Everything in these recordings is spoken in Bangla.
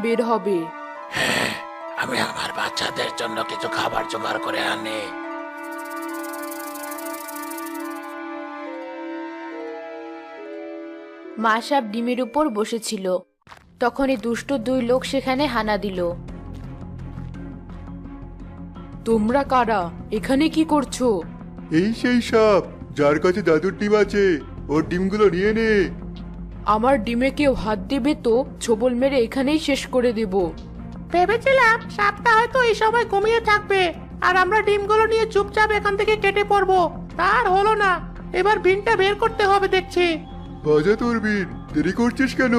বের হবে। হ্যাঁ, আমি আমার বাচ্চাদের জন্য কিছু খাবার জোগাড় করে আনি। মা সাপ ডিমের উপর বসেছিল। তখনই দুষ্ট দুই লোক সেখানে হানা দিল। তোমরা কারা? এখানে কি করছো? এই সেই সাপ যার কাছে জাদুর ডিম আছে, ওর ডিমগুলো নিয়ে নে। আমার ডিমে কেউ হাত দেবে তো ছোবল মেরে এখানেই শেষ করে দেব। ভেবেছিলাম সাপটা হয়তো এই সময় ঘুমিয়ে থাকবে আর আমরা ডিমগুলো নিয়ে চুপচাপ এখান থেকে কেটে পড়বো। তার হলো না, এবার বিনটা বের করতে হবে দেখছি। বাজা তোর বীর, দেরি করছিস কেন?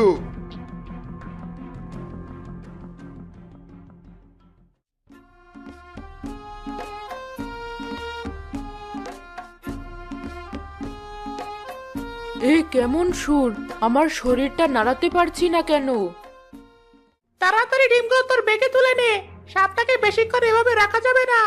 এ কেমন সুর! আমার শরীরটা নাড়াতে পারছি না কেন? তাড়াতাড়ি ডিমগুলো তোর বেগে তুলে নে, সাপটাকে বেশিক্ষণ এভাবে রাখা যাবে না।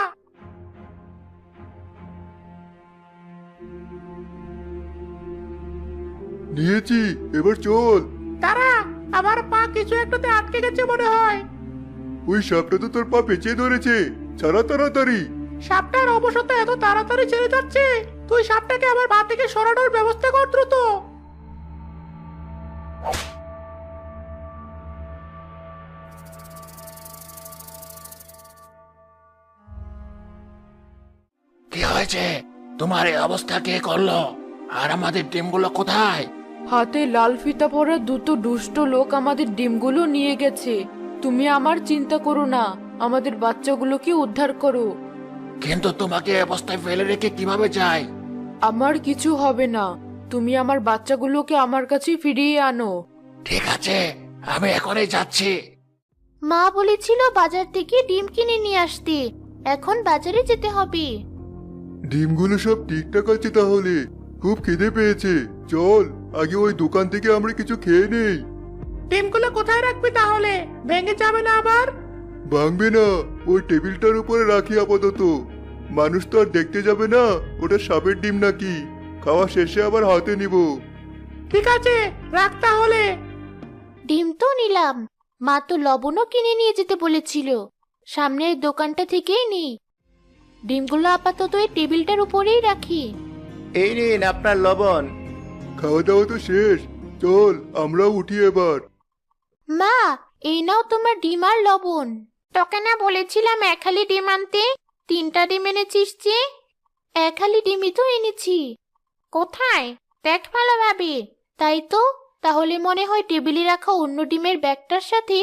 নিয়েছি, এবার চল। তারা, আমার পা কিছু একটাতে আটকে গেছে মনে হয়। ওই সাপটা তো তোর পা পেঁচিয়ে ধরেছে, ছাড়া তাড়াতাড়ি। সাপটার অবসরটা এত তাড়াতাড়ি ছেড়ে যাচ্ছে, তুই সাপটাকে আমার পা থেকে সরানোর ব্যবস্থা কর দ্রুত। কি হয়েছে? তোমার এই অবস্থা কে করলো? আর আমাদের ডিমগুলো কোথায়? হাতে লাল ফিতা পরা দুটো দুষ্ট লোক আমাদের ডিমগুলো নিয়ে গেছে। তুমি আমার চিন্তা করো না, আমাদের বাচ্চাগুলোকে উদ্ধার করো। কিন্তু তোমাকে এই অবস্থায় ফেলে রেখে কিভাবে যাই? আমার কিছু হবে না, তুমি আমার বাচ্চাগুলোকে আমার কাছে ফিরিয়ে আনো। ঠিক আছে, আমি এখনই যাচ্ছি। মা বলেছিল বাজার থেকে ডিম কিনে নিয়ে আসতে। এখন বাজারে যেতে হবে। ডিমগুলো সব ঠিকঠাক আছে তাহলে? খুব খিদে পেয়েছে, চল আগে ওই দোকান থেকে আমরা কিছু খেয়ে নেই। ডিমগুলো কোথায় রাখবি তাহলে? ভেঙে যাবে না আবার? ভাঙবে না, ওই টেবিলটার উপরে রাখি আপাতত। মানুষ তো আর দেখতে যাবে না ওটা সাপের ডিম নাকি। খাওয়া শেষে আবার হাতে নিব। ঠিক আছে, রাখ তাহলে। ডিম তো নিলাম, মা তো লবণও কিনে নিয়ে যেতে বলেছিল। সামনের দোকানটা থেকেই নিই। ডিমগুলো আপাতত এই টেবিলটার উপরেই রাখি। এই নিন আপনার লবণ। খাওয়া দাওয়া তো শেষ, চল আমরাও উঠি এবার। মা, এই নাও তোমার ডিম আর লবণ। তোকে না বলেছিলাম এক হালি ডিম আনতে? 3টা ডিম এনেছিস যে? এক হালি ডিমই তো এনেছি। কোথায়? দেখ ভালোভাবে। তাই তো, তাহলে মনে হয় টেবিলে রাখা অন্য ডিমের ব্যাগটার সাথে